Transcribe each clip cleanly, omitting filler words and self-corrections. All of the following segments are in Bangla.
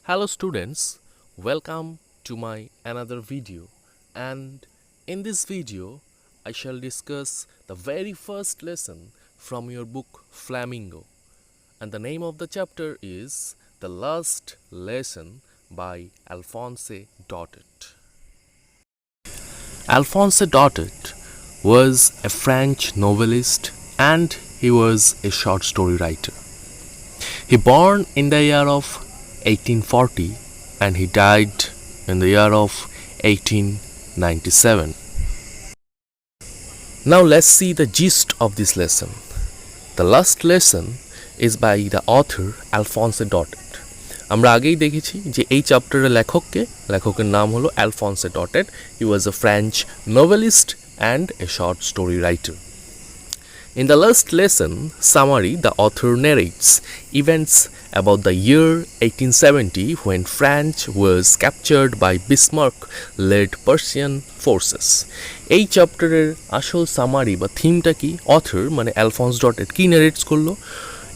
Hello students, welcome to my another video, and in this video I shall discuss the very first lesson from your book Flamingo, and the name of the chapter is The Last Lesson by Alphonse Daudet. Alphonse Daudet was a French novelist and he was a short story writer. He born in the year of 1840 and he died in the year of 1897. Now let's see the gist of this lesson. The last lesson is by the author Alphonse Daudet. আমরা আগেই দেখেছি যে এই চ্যাপ্টারের লেখকের নাম হলো Alphonse Daudet. He was a French novelist and a short story writer. In the last lesson summary, the author narrates events about the year 1870 when France was captured by Bismarck-led Persian forces. এই চ্যাপ্টারের আসল সামারি বা থিমটা কি অথর মানে অ্যালফন্স ডটেট কি নারেটস করলো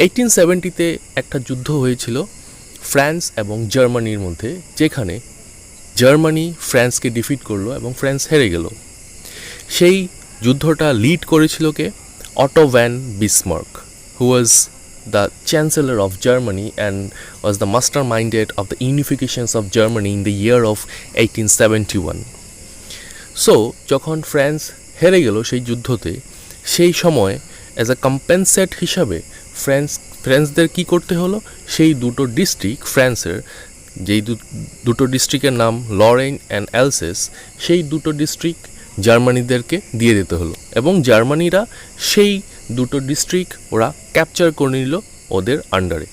1870-তে একটা যুদ্ধ হয়েছিল ফ্রান্স এবং জার্মানির মধ্যে, যেখানে জার্মানি ফ্রান্সকে ডিফিট করলো এবং ফ্রান্স হেরে গেল। সেই যুদ্ধটা লিড করেছিল কে? Otto von Bismarck, who was the Chancellor of Germany and was the masterminded of the unifications of Germany in the year of 1871. So, যখন ফ্রান্স হেরে গেল সেই যুদ্ধতে, সেই সময় অ্যাজ আ কম্পেনসেট হিসাবে ফ্রান্সদের কি করতে হলো, সেই দুটো ডিস্ট্রিক্ট ফ্রান্সের, যেই দুটো ডিস্ট্রিক্টের নাম লরেন অ্যান্ড অ্যালসেস, সেই দুটো ডিস্ট্রিক্ট জার্মানিদেরকে দিয়ে দিতে হলো এবং জার্মানিরা সেই দুটো ডিস্ট্রিক্ট ওরা ক্যাপচার করে নিল ওদের আন্ডারে।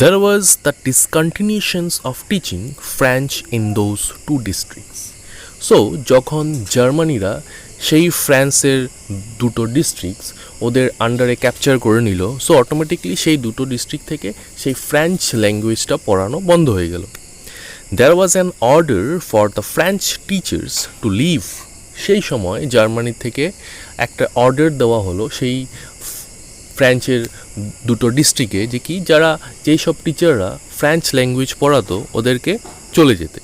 There was the discontinuations of teaching French in those two districts. So যখন জার্মানিরা সেই ফ্রান্সের দুটো ডিস্ট্রিক্টস ওদের আন্ডারে ক্যাপচার করে নিল, সো অটোমেটিকলি সেই দুটো ডিস্ট্রিক্ট থেকে সেই ফ্রেঞ্চ ল্যাঙ্গুয়েজটা পড়ানো বন্ধ হয়ে গেল। There was an order for the French teachers to leave. সেই সময় জার্মানি থেকে একটা অর্ডার দেওয়া হলো সেই ফ্রেঞ্চের দুটো ডিস্ট্রিক্টে যে কি যারা যেই সব টিচাররা ফ্রেঞ্চ ল্যাঙ্গুয়েজ পড়াতো ওদেরকে চলে যেতে।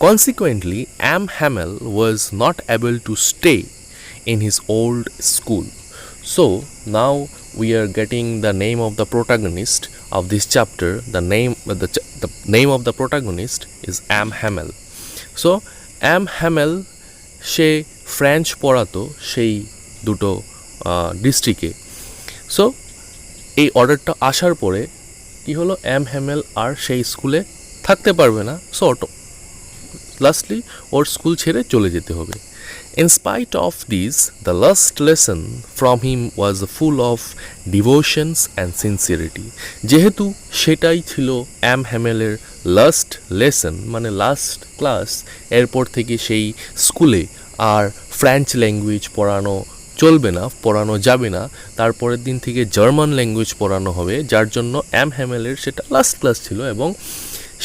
Consequently, M. Hamel was not able to stay in his old school. So now we are getting the name of the protagonist of this chapter. The name of the protagonist is M. Hamel. So M. Hamel say French পড়াতো সেই দুটো ডিস্ট্রিক্টে। সো এই অর্ডারটা আসার পরে কি হলো, এম হ্যামেল আর সেই স্কুলে থাকতে পারবে না, সো লাস্টলি ওর স্কুল ছেড়ে চলে যেতে হবে। In spite of these, the last lesson from him was full of devotions and sincerity. যেহেতু সেটাই ছিল এম হ্যামেলের লাস্ট লেসন মানে লাস্ট ক্লাস, এরপর থেকে সেই স্কুলে আর ফ্রেঞ্চ ল্যাঙ্গুয়েজ পড়ানো চলবে না, পড়ানো যাবে না, তারপরের দিন থেকে জার্মান ল্যাঙ্গুয়েজ পড়ানো হবে, যার জন্য এম হ্যামেলের সেটা লাস্ট ক্লাস ছিল এবং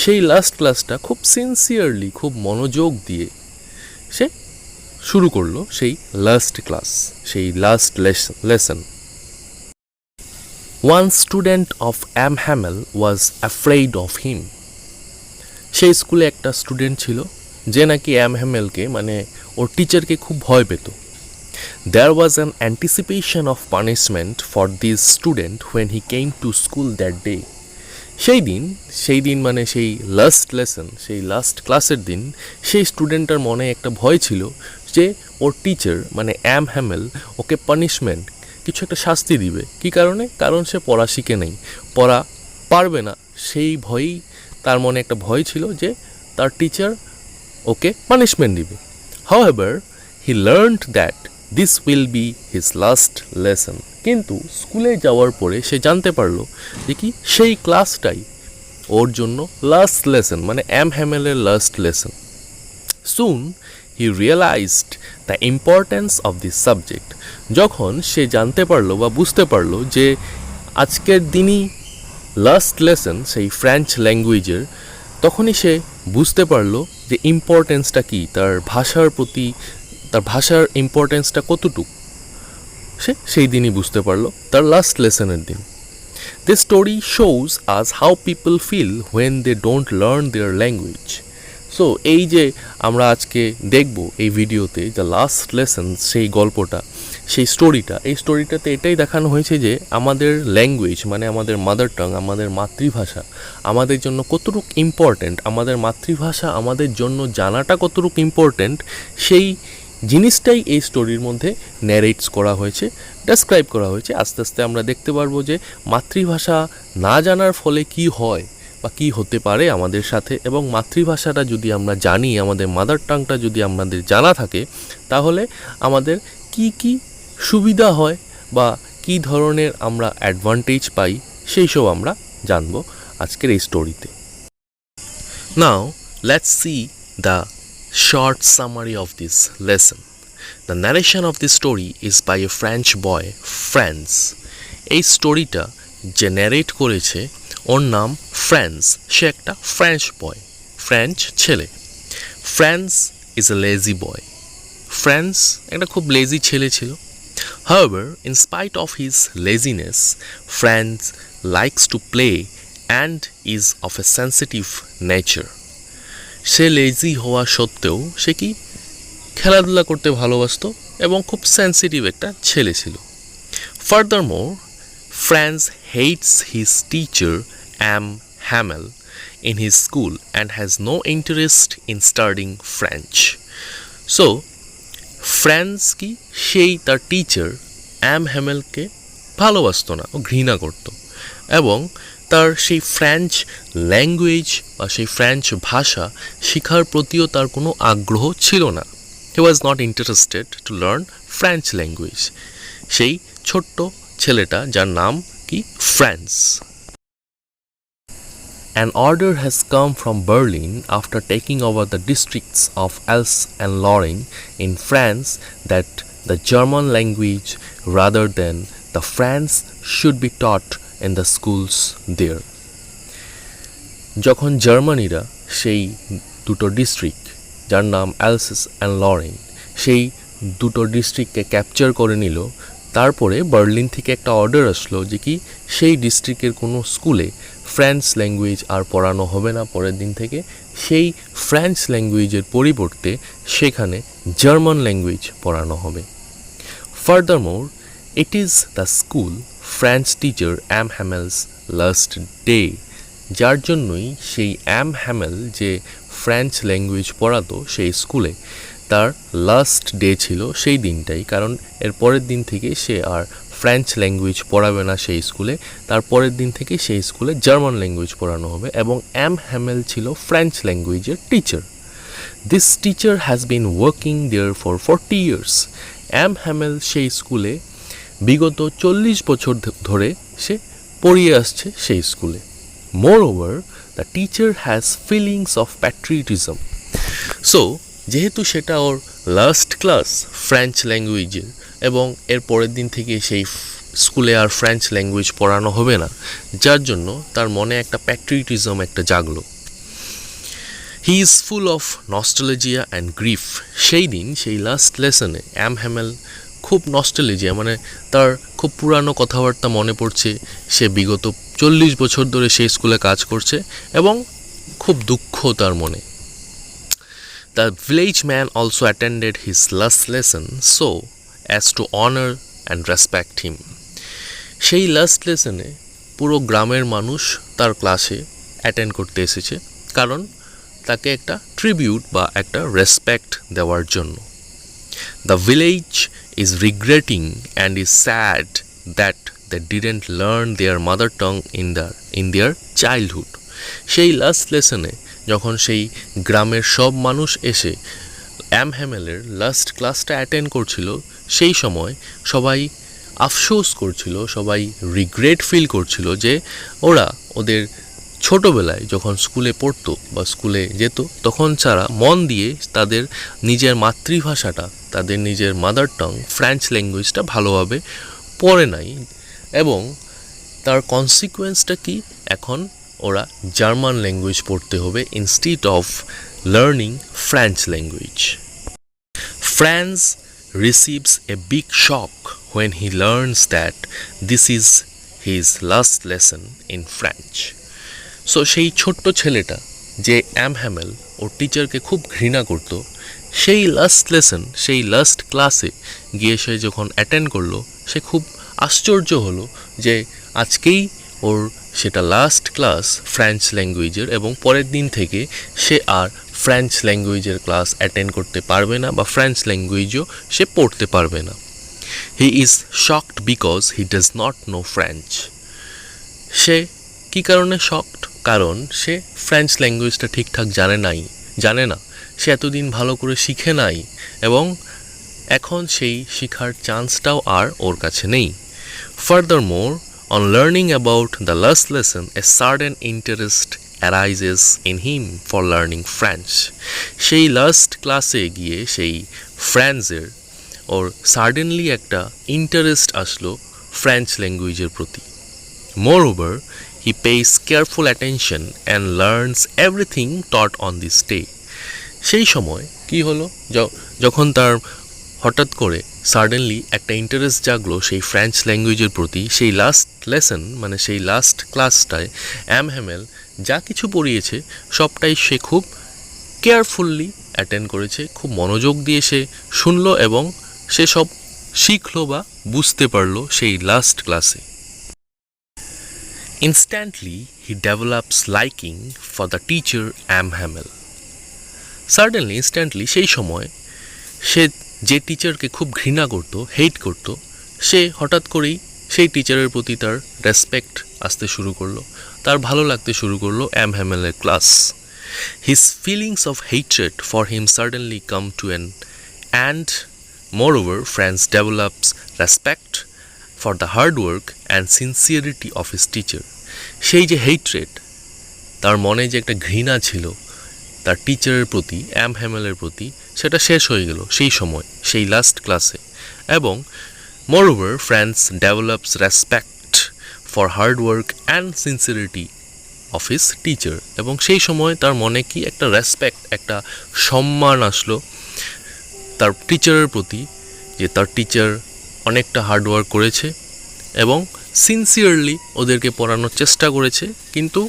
সেই লাস্ট ক্লাসটা খুব সিনসিয়ারলি খুব মনোযোগ দিয়ে সে শুরু করলো সেই লাস্ট ক্লাস, সেই last lesson. One student of M. Hamel was afraid of him. সেই স্কুলে একটা স্টুডেন্ট ছিল যে নাকি এম হ্যামেলকে মানে ওর টিচারকে খুব ভয় পেত। There was an anticipation of punishment for this student when he came to school that day. সেই দিন মানে সেই লাস্ট লেসন, সেই লাস্ট ক্লাসের দিন, সেই স্টুডেন্টটার মনে একটা ভয় ছিল যে ওর টিচার মানে এম হ্যামেল ওকে পানিশমেন্ট কিছু একটা শাস্তি দিবে। কি কারণে? কারণ সে পড়া শিখে নেই, পড়া পারবে না, সেই ভয়েই তার মনে একটা ভয় ছিল যে তার টিচার ওকে পানিশমেন্ট দিবে। However, he learned that this will be his last lesson. কিন্তু স্কুলে যাওয়ার পরে সে জানতে পারলো যে কি সেই ক্লাসটাই ওর জন্য লাস্ট লেসন মানে এম হ্যামেলের last lesson. Soon he realized the importance of this subject. যখন সে জানতে পারলো বা বুঝতে পারলো যে আজকের দিনই লাস্ট লেসন সেই ফ্রেঞ্চ ল্যাঙ্গুয়েজের, তখনই সে বুঝতে পারলো যে ইম্পর্টেন্সটা কী, তার ভাষার প্রতি তার ভাষার ইম্পর্টেন্সটা কতটুকু, সে সেই দিনই বুঝতে পারলো, তার লাস্ট লেসনের দিন। This story shows us how people feel when they don't learn their language. So এই যে আমরা আজকে দেখব এই ভিডিওতে দ্য লাস্ট লেসন, সেই গল্পটা, সেই স্টোরিটা, এই স্টোরিটাতে এটাই দেখানো হয়েছে যে আমাদের ল্যাঙ্গুয়েজ মানে আমাদের মাদার টাং, আমাদের মাতৃভাষা আমাদের জন্য কতটুকু ইম্পর্ট্যান্ট, আমাদের মাতৃভাষা আমাদের জন্য জানাটা কতটুকু ইম্পর্ট্যান্ট, সেই জিনিসটাই এই স্টোরির মধ্যে ন্যারেটস করা হয়েছে, ডেসক্রাইব করা হয়েছে। আস্তে আস্তে আমরা দেখতে পারবো যে মাতৃভাষা না জানার ফলে কি হয় বা কী হতে পারে আমাদের সাথে, এবং মাতৃভাষাটা যদি আমরা জানি, আমাদের মাদার টাংটা যদি আমাদের জানা থাকে, তাহলে আমাদের কি কি সুবিধা হয় বা কী ধরনের আমরা অ্যাডভান্টেজ পাই, সেই সব আমরা জানবো আজকের এই স্টোরিতে। Now let's see the short summary of this lesson. The narration of this story is by a French boy, Franz. এই স্টোরিটা যে ন্যারেট করেছে ওর নাম ফ্রান্স, সে একটা ফ্রেঞ্চ বয়, ফ্রেঞ্চ ছেলে। France is a lazy boy, France একটা খুব লেজি ছেলে ছিল। However, in spite of his laziness, Franz likes to play and is of a sensitive nature. Say lazy হওয়া সত্ত্বেও সে কি খেলাধুলা করতে ভালোবাসতো এবং খুব সেন্সিটিভ একটা ছেলে ছিল। Furthermore, Franz hates his teacher Am Hamel in his school and has no interest in studying French. So, Franz কি সেই তার টিচার অ্যাম হ্যামেলকে ভালোবাসতো না, ও ঘৃণা করত, এবং তার সেই ফ্রেঞ্চ ল্যাঙ্গুয়েজ বা সেই ফ্রেঞ্চ ভাষা শেখার প্রতিও তার কোনো আগ্রহ ছিল না। He was not interested to learn French language, সেই ছোট্ট ছেলেটা যার নাম কি Franz. An order has come from Berlin after taking over the districts of Alsace and Lorraine in France that the German language rather than the French should be taught in the schools there. যখন জার্মানিরা সেই দুটো ডিস্ট্রিক্ট যার নাম অ্যালসেস অ্যান্ড লরেন, সেই দুটো ডিস্ট্রিক্টকে ক্যাপচার করে নিল, তারপরে বার্লিন থেকে একটা অর্ডার আসলো যে কি সেই ডিস্ট্রিক্টের কোনো স্কুলে ফ্রেঞ্চ ল্যাঙ্গুয়েজ আর পড়ানো হবে না পরের দিন থেকে, সেই ফ্রেঞ্চ ল্যাঙ্গুয়েজের পরিবর্তে সেখানে জার্মান ল্যাঙ্গুয়েজ পড়ানো হবে। Furthermore, it is the school French teacher Am Hamel's last day, যার জন্যই সেই অ্যাম হ্যামেল যে ফ্রেঞ্চ ল্যাঙ্গুয়েজ পড়াতো সেই স্কুলে তার লাস্ট ডে ছিল সেই দিনটাই, কারণ এর পরের দিন থেকে সে আর ফ্রেঞ্চ ল্যাঙ্গুয়েজ পড়াবে না সেই স্কুলে, তার পরের দিন থেকে সেই স্কুলে জার্মান ল্যাঙ্গুয়েজ পড়ানো হবে, এবং অ্যাম হ্যামেল ছিল ফ্রেঞ্চ ল্যাঙ্গুয়েজের teacher. This teacher has been working there for 40 years. M Hamel সেই স্কুলে বিগত 40 বছর ধরে সে পড়িয়ে আসছে সেই স্কুলে। Moreover, the teacher has feelings of patriotism. So, যেহেতু সেটা ওর লাস্ট ক্লাস ফ্রেঞ্চ ল্যাঙ্গুয়েজের, এবং এর পরের দিন থেকে সেই স্কুলে আর ফ্রেঞ্চ ল্যাঙ্গুয়েজ পড়ানো হবে না, যার জন্য তার মনে একটা প্যাট্রিয়টিজম একটা জাগলো। He is full of nostalgia and grief. সেই দিন সেই লাস্ট লেসনে অ্যাম হ্যামেল খুব নস্টালজিয়া, মানে তার খুব পুরানো কথাবার্তা মনে পড়ছে, সে বিগত 40 বছর ধরে সেই স্কুলে কাজ করছে এবং খুব দুঃখ তার মনে। The village man also attended his last lesson so as to honour and respect হিম। সেই লাস্ট লেসনে পুরো গ্রামের মানুষ তার ক্লাসে অ্যাটেন্ড করতে এসেছে, কারণ তাকে একটা ট্রিবিউট বা একটা রেসপেক্ট দেওয়ার জন্য। The village is regretting and is sad that they didn't learn their mother tongue in their childhood. সেই লাস্ট লেসনে যখন সেই গ্রামের সব মানুষ এসে অ্যাম হ্যামেলের লাস্ট ক্লাসটা অ্যাটেন্ড করছিল, সেই সময় সবাই আফসোস করছিল, সবাই রিগ্রেট ফিল করছিল যে ওরা ওদের ছোটোবেলায় যখন স্কুলে পড়তো বা স্কুলে যেত, তখন তারা মন দিয়ে তাদের নিজের মাতৃভাষাটা, তাদের নিজের মাদার টাং ফ্রেঞ্চ ল্যাঙ্গুয়েজটা ভালোভাবে পড়ে নাই, এবং তার কনসিকুয়েন্সটা কি, এখন ওরা জার্মান ল্যাঙ্গুয়েজ পড়তে হবে instead of learning French language. Franz receives a big shock when he learns that this is his last lesson in French. So সেই ছোট্ট ছেলেটা যে অ্যাম হ্যামেল ওর টিচারকে খুব ঘৃণা করতো, সেই লাস্ট লেসন, সেই লাস্ট ক্লাসে গিয়ে সে যখন অ্যাটেন্ড করলো, সে খুব আশ্চর্য হলো যে আজকেই ওর সেটা লাস্ট ক্লাস ফ্রেঞ্চ ল্যাঙ্গুয়েজের, এবং পরের দিন থেকে সে আর ফ্রেঞ্চ ল্যাঙ্গুয়েজের ক্লাস অ্যাটেন্ড করতে পারবে না বা ফ্রেঞ্চ ল্যাঙ্গুয়েজও সে পড়তে পারবে না। He is shocked because he does not know French. সে কী কারণে শকড? কারণ সে ফ্রেঞ্চ ল্যাঙ্গুয়েজটা ঠিকঠাক জানে না, সে এতদিন ভালো করে শিখে নাই, এবং এখন সেই শিখার চান্সটাও আর ওর কাছে নেই। Furthermore, on learning about the last lesson, a sudden interest arises in him for learning French. সেই লাস্ট ক্লাসে গিয়ে সেই ফ্রেঞ্চের ওর সাডেনলি একটা ইন্টারেস্ট আসলো ফ্রেঞ্চ ল্যাঙ্গুয়েজের প্রতি। Moreover, he pays careful attention and learns everything taught on this day. সেই সময় কি হলো, যখন তার হঠাৎ করে সাডেনলি একটা ইন্টারেস্ট জাগলো সেই ফ্রেঞ্চ ল্যাঙ্গুয়েজের প্রতি, সেই লাস্ট লেসন মানে সেই লাস্ট ক্লাসটায় অ্যাম হ্যামেল যা কিছু পড়িয়েছে সবটাই সে খুব কেয়ারফুললি অ্যাটেন্ড করেছে, খুব মনোযোগ দিয়ে সে শুনলো এবং সে সব শিখলো বা বুঝতে পারলো সেই লাস্ট ক্লাসে। Instantly, he develops liking for the teacher Am Hamel. Suddenly, instantly, সেই সময় সে যে টিচারকে খুব ঘৃণা করতো, হেট করতো, সে হঠাৎ করেই সেই টিচারের প্রতি তার রেসপেক্ট আসতে শুরু করলো, তার ভালো লাগতে শুরু করলো অ্যাম হ্যামেলের class. His feelings of hatred for him suddenly come to an end. Moreover, Franz develops respect for the hard work and sincerity of his teacher. সেই যে হেট্রেড, তার মনে যে একটা ঘৃণা ছিল তার টিচারের প্রতি, অ্যাম হ্যামেলের প্রতি, সেটা শেষ হয়ে গেল সেই সময়, সেই লাস্ট ক্লাসে। এবং moreover, Franz develops respect for hard work and sincerity of his teacher. এবং সেই সময় তার মনে কি একটা রেসপেক্ট, একটা সম্মান আসলো তার টিচারের প্রতি, যে তার টিচার অনেকটা হার্ডওয়ার্ক করেছে এবং সিনসিয়ারলি ওদেরকে পড়ানোর চেষ্টা করেছে, কিন্তু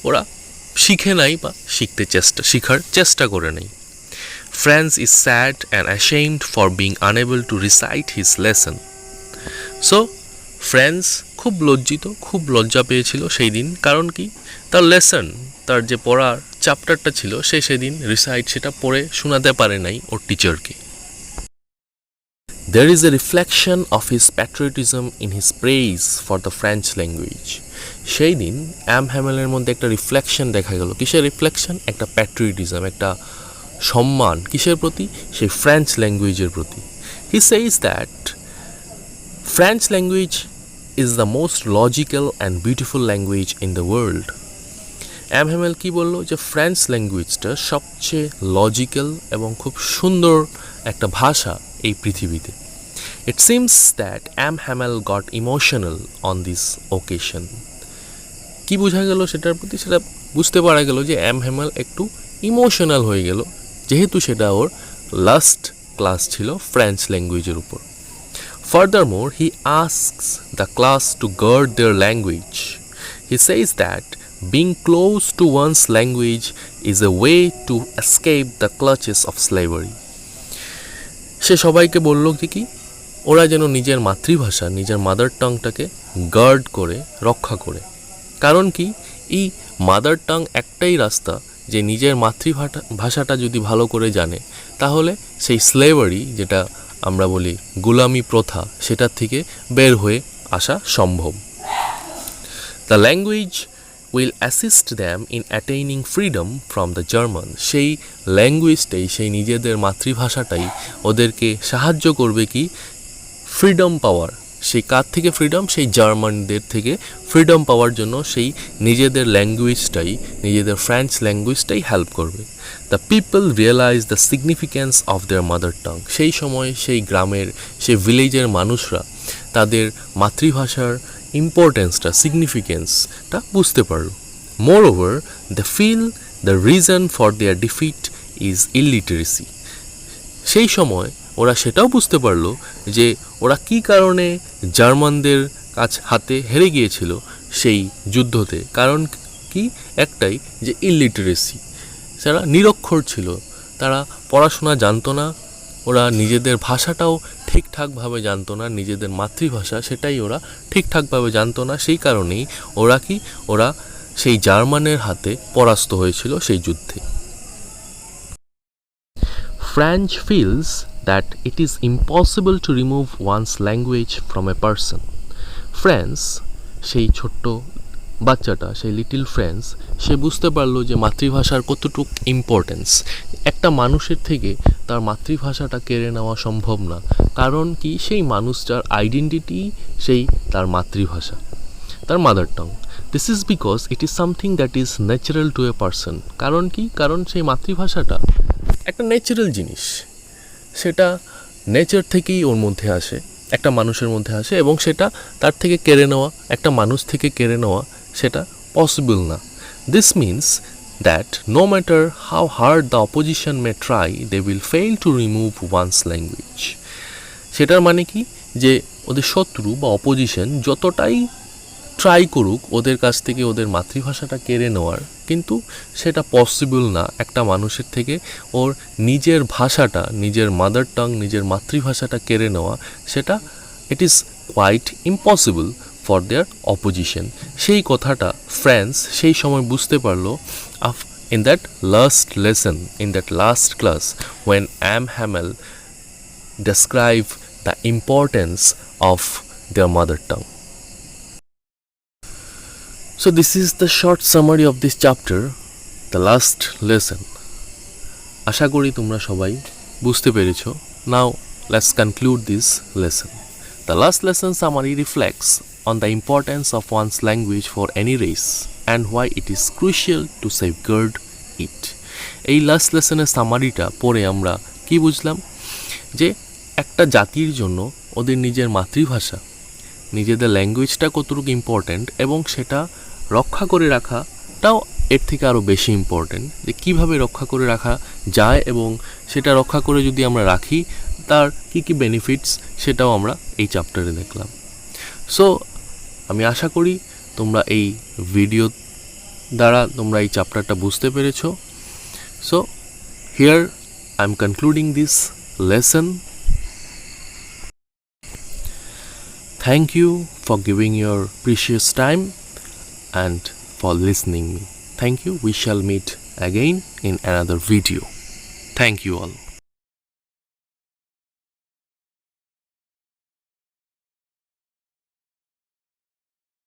ওরা শিখে নাই বা শিখার চেষ্টা করে নাই। Franz is sad and ashamed for being unable to recite his lesson. So, Franz খুব লজ্জিত, খুব লজ্জা পেয়েছিল সেই দিন। কারণ কি, তার লেসন, তার যে পড়ার চ্যাপ্টারটা ছিল, সে সেদিন রিসাইট সেটা পড়ে শোনাতে পারে নাই ওর টিচারকে। There is a reflection of his patriotism in his praise for the French language. সেই দিন অ্যাম হ্যামেলের মধ্যে একটা রিফ্লেকশন দেখা গেল। কিসের রিফ্লেকশন? একটা প্যাট্রিয়টিজম, একটা সম্মান। কিসের প্রতি? সেই ফ্রেঞ্চ ল্যাঙ্গুয়েজের প্রতি। He says that French language is the most logical and beautiful language in the world. Am Hamel কি বলল? যে ফ্রেঞ্চ ল্যাঙ্গুয়েজটা সবচেয়ে লজিক্যাল এবং খুব সুন্দর একটা ভাষা এই পৃথিবীতে। It seems that Am Hamel got emotional on this occasion. কি বোঝা গেল সেটার প্রতি? সেটা বুঝতে পারা গেল যে অ্যাম হ্যামেল একটু ইমোশনাল হয়ে গেল, যেহেতু সেটা ওর লাস্ট ক্লাস ছিল ফ্রেঞ্চ ল্যাঙ্গুয়েজের উপর। Furthermore, he asks the class to guard their language. He says that being close to one's language is a way to escape the clutches of slavery. সে সবাইকে বলল যে কি, ওরা যেন নিজের মাতৃভাষা, নিজের মাদার টাংটাকে গার্ড করে, রক্ষা করে। কারণ কি, এই মাদার টাং একটাই রাস্তা, যে নিজের মাতৃভাষাটা যদি ভালো করে জানে, তাহলে সেই স্লেভারি, যেটা আমরা বলি গোলামি প্রথা, সেটার থেকে বের হয়ে আসা সম্ভব। The language will assist them in attaining freedom from the German. সেই ল্যাঙ্গুয়েজটাই, সেই নিজেদের মাতৃভাষাটাই ওদেরকে সাহায্য করবে কি, ফ্রিডম পাওয়ার। সেই কার থেকে ফ্রিডম? সেই জার্মানদের থেকে ফ্রিডম পাওয়ার জন্য সেই নিজেদের ল্যাঙ্গুয়েজটাই, নিজেদের ফ্রেঞ্চ ল্যাঙ্গুয়েজটাই হেল্প করবে। The people realize the significance of their mother tongue. সেই সময় সেই গ্রামের, সেই ভিলেজের মানুষরা তাদের মাতৃভাষার ইম্পর্টেন্সটা, সিগনিফিক্যান্সটা বুঝতে পারল। Moreover, they feel the reason for their defeat is illiteracy. সেই সময় ওরা সেটাও বুঝতে পারলো যে ওরা কী কারণে জার্মানদের হাতে হেরে গিয়েছিল সেই যুদ্ধতে। কারণ কি? একটাই, যে ইলিটারেসি। যারা নিরক্ষর ছিল, তারা পড়াশোনা জানতো না, ওরা নিজেদের ভাষাটাও ঠিকঠাকভাবে জানতো না, নিজেদের মাতৃভাষা সেটাই ওরা ঠিকঠাকভাবে জানতো না। সেই কারণেই ওরা সেই জার্মানের হাতে পরাস্ত হয়েছিল সেই যুদ্ধে। French feels that it is impossible to remove one's language from a person. France, সেই ছোট্ট বাচ্চাটা, সেই লিটল ফ্রান্স, সে বুঝতে পারলো যে মাতৃভাষার কতটুকু ইম্পর্টেন্স। একটা মানুষের থেকে তার মাতৃভাষাটা কেড়ে নেওয়া সম্ভব না। কারণ কি? সেই মানুষটার আইডেন্টিটি সেই তার মাতৃভাষা, তার mother tongue. This is because it is something that is natural to a person. কারণ কি? কারণ সেই মাতৃভাষাটা একটা ন্যাচারাল জিনিস, সেটা নেচার থেকেই ওর মধ্যে আসে, একটা মানুষের মধ্যে আসে, এবং সেটা তার থেকে কেড়ে নেওয়া, একটা মানুষ থেকে কেড়ে নেওয়া, সেটা পসিবল না। This means that no matter how hard the opposition may try, they will fail to remove one's language. সেটার মানে কি? যে ওদের শত্রু বা অপোজিশন যতটাই ট্রাই করুক ওদের কাছ থেকে ওদের মাতৃভাষাটা কেড়ে নেওয়ার, কিন্তু সেটা পসিবল না একটা মানুষের থেকে ওর নিজের ভাষাটা, নিজের মাদার টাং, নিজের মাতৃভাষাটা কেড়ে নেওয়া। সেটা it is quite impossible for their opposition. সেই কথাটা ফ্রান্স সেই সময় বুঝতে পারলো in that last lesson, in that last class, when Am Hamel described the importance of their mother tongue. So this is the short summary of this chapter, the last lesson. আশা করি তোমরা সবাই বুঝতে পেরেছো। Now let's conclude this lesson. The last lesson summary reflects on the importance of one's language for any race and why it is crucial to safeguard it. এই লাস্ট লেসনের সামারিটা পড়ে আমরা কি বুঝলাম? যে একটা জাতির জন্য ওদের নিজের মাতৃভাষা, নিজেদের ল্যাঙ্গুয়েজটা কতটুকু ইম্পর্ট্যান্ট, এবং সেটা রক্ষা করে রাখাটাও এর থেকে আরও বেশি ইম্পর্ট্যান্ট। যে কীভাবে রক্ষা করে রাখা যায়, এবং সেটা রক্ষা করে যদি আমরা রাখি তার কী কী বেনিফিটস, সেটাও আমরা এই চ্যাপ্টারে দেখলাম। সো আমি আশা করি তোমরা এই ভিডিও দ্বারা তোমরা এই চ্যাপ্টারটা বুঝতে পেরেছো। So here I am concluding this lesson. Thank you for giving your precious time and for listening me. Thank you. We shall meet again in another video. Thank you all.